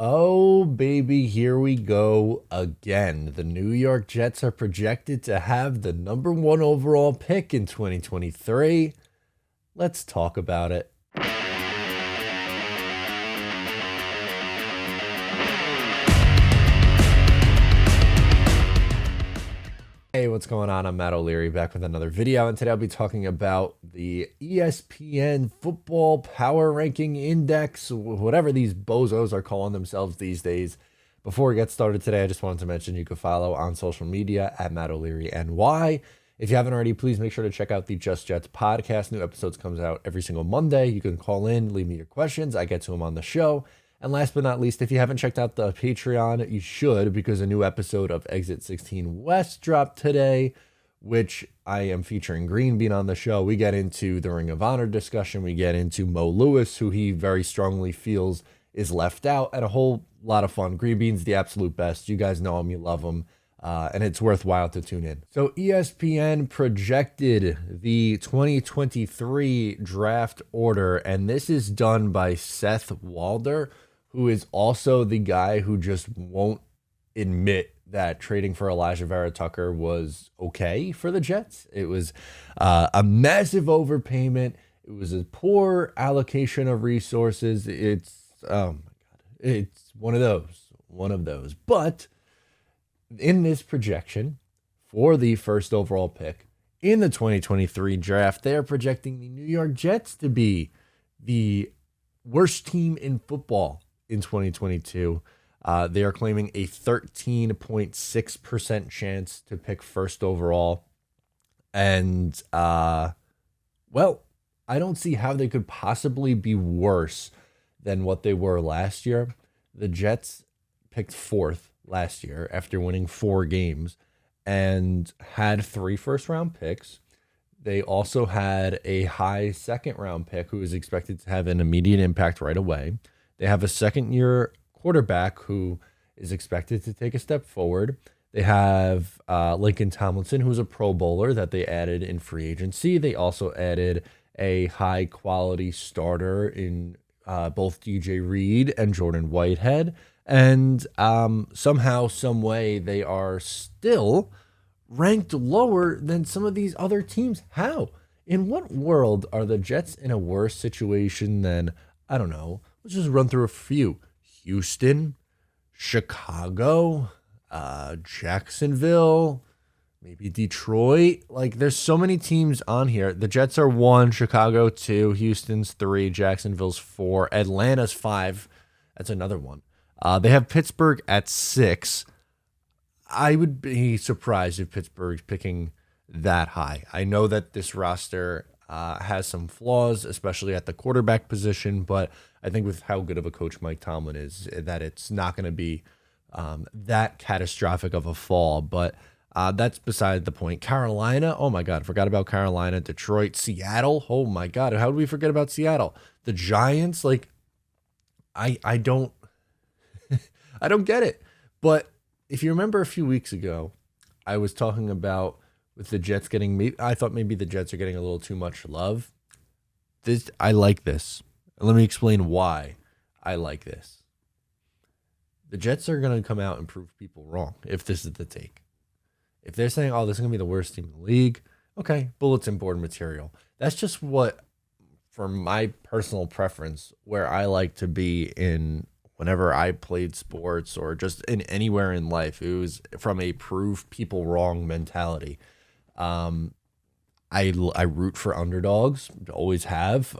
Oh, baby, here we go again. The New York Jets are projected to have the number one overall pick in 2023. Let's talk about it. Hey, what's going on? I'm Matt O'Leary back with another video, and today I'll be talking about the ESPN Football Power Ranking Index, whatever these bozos are calling themselves these days. Before we get started today, I just wanted to mention you can follow on social media at Matt O'Leary NY. If you haven't already, please make sure to check out the Just Jets podcast. New episodes comes out every single Monday. You can call in, leave me your questions. I get to them on the show. And last but not least, if you haven't checked out the Patreon, you should, because a new episode of Exit 16 West dropped today, which I am featuring Green Bean on the show. We get into the Ring of Honor discussion. We get into Mo Lewis, who he very strongly feels is left out, and a whole lot of fun. Green Bean's the absolute best. You guys know him. You love him. And it's worthwhile to tune in. So ESPN projected the 2023 draft order, and this is done by Seth Walder, who is also the guy who just won't admit that trading for Elijah Vera Tucker was okay for the Jets. It was a massive overpayment. It was a poor allocation of resources. Oh my God, it's one of those. But in this projection for the first overall pick in the 2023 draft, they are projecting the New York Jets to be the worst team in football in 2022. They are claiming a 13.6% chance to pick first overall. And, well, I don't see how they could possibly be worse than what they were last year. The Jets picked fourth last year after winning 4 games and had 3 first-round picks. They also had a high second-round pick who is expected to have an immediate impact right away. They have a second-year quarterback who is expected to take a step forward. They have Lincoln Tomlinson, who's a Pro Bowler that they added in free agency. They also added a high-quality starter in both DJ Reed and Jordan Whitehead. And somehow, some way, they are still ranked lower than some of these other teams. How? In what world are the Jets in a worse situation than, I don't know, let's just run through a few. Houston, Chicago, Jacksonville, maybe Detroit. Like, there's so many teams on here. The Jets are 1, Chicago 2, Houston's 3, Jacksonville's 4, Atlanta's 5. That's another one. They have Pittsburgh at 6. I would be surprised if Pittsburgh's picking that high. I know that this roster has some flaws, especially at the quarterback position, but I think with how good of a coach Mike Tomlin is, that it's not going to be that catastrophic of a fall. But that's beside the point. Carolina, oh my God, forgot about Carolina. Detroit, Seattle, oh my God, how did we forget about Seattle? The Giants, like, I don't I don't get it. But if you remember a few weeks ago, I was talking about with the Jets getting, I thought maybe the Jets are getting a little too much love. I like this. Let me explain why I like this. The Jets are going to come out and prove people wrong if this is the take. If they're saying, oh, this is going to be the worst team in the league, okay, bulletin board material. That's just what, for my personal preference, where I like to be in whenever I played sports or just in anywhere in life. It was from a prove people wrong mentality. I root for underdogs, always have.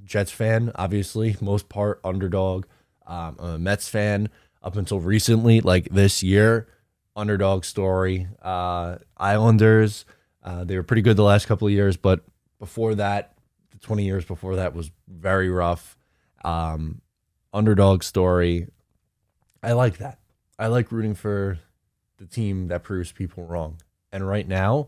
Jets fan, obviously, most part underdog. I'm a Mets fan up until recently, like this year, underdog story. Islanders, they were pretty good the last couple of years, but before that, the 20 years before that was very rough. Underdog story. I like that. I like rooting for the team that proves people wrong. And right now,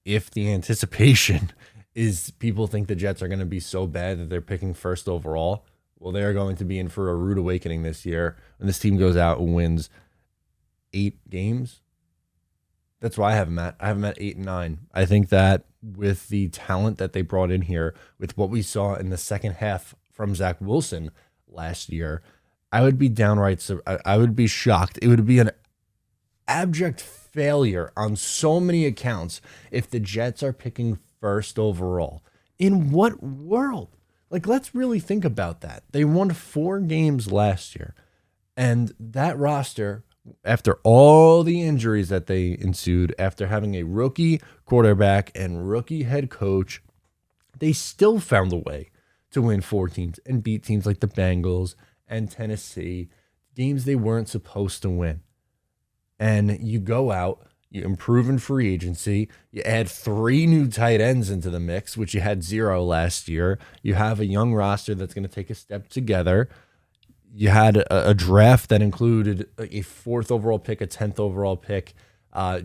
if the anticipation is people think the Jets are going to be so bad that they're picking first overall, well, they're going to be in for a rude awakening this year when this team goes out and wins 8 games. That's why I have them at. I have them at 8 and 9. I think that with the talent that they brought in here, with what we saw in the second half from Zach Wilson last year, I would be downright, I would be shocked. It would be an abject failure on so many accounts if the Jets are picking first overall. In what world? Like, let's really think about that. They won 4 games last year, and that roster, after all the injuries that they ensued, after having a rookie quarterback and rookie head coach, they still found a way to win 4 teams and beat teams like the Bengals and Tennessee, games they weren't supposed to win. And you go out, you improve in free agency, you add 3 new tight ends into the mix, which you had 0 last year. You have a young roster that's going to take a step together. You had a draft that included a 4th overall pick, a 10th overall pick,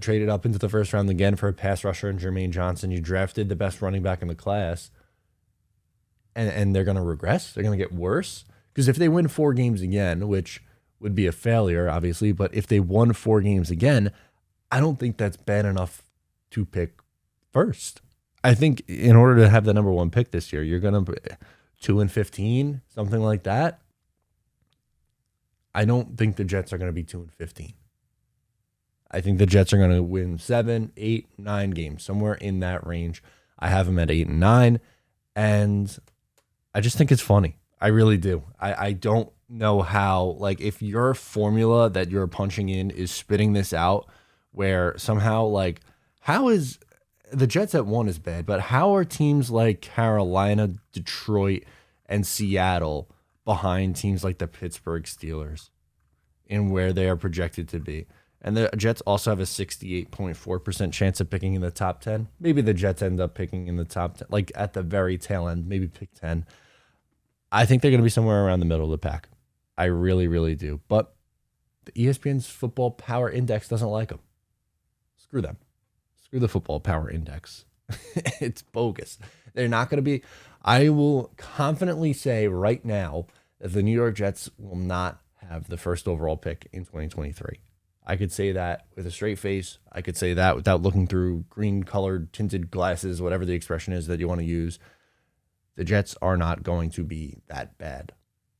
traded up into the first round again for a pass rusher and Jermaine Johnson. You drafted the best running back in the class. And they're going to regress. They're going to get worse. Because if they win 4 games again, which would be a failure, obviously, but if they won 4 games again, I don't think that's bad enough to pick first. I think in order to have the number 1 pick this year, you're going to 2-15, something like that. I don't think the Jets are going to be 2-15. I think the Jets are going to win 7, 8, 9 games, somewhere in that range. I have them at 8 and 9, and I just think it's funny. I really do. I don't know how, like, if your formula that you're punching in is spitting this out, where somehow, like, how is the Jets at 1 is bad, but how are teams like Carolina, Detroit, and Seattle behind teams like the Pittsburgh Steelers in where they are projected to be? And the Jets also have a 68.4% chance of picking in the top 10. Maybe the Jets end up picking in the top 10, like at the very tail end, maybe pick 10. I think they're going to be somewhere around the middle of the pack. I really, really do. But the ESPN's Football Power Index doesn't like them. Screw them. Screw the Football Power Index. It's bogus. They're not going to be. I will confidently say right now that the New York Jets will not have the first overall pick in 2023. I could say that with a straight face. I could say that without looking through green-colored tinted glasses, whatever the expression is that you want to use. The Jets are not going to be that bad.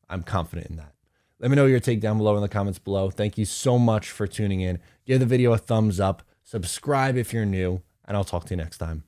I'm confident in that. Let me know your take down below in the comments below. Thank you so much for tuning in. Give the video a thumbs up. Subscribe if you're new, and I'll talk to you next time.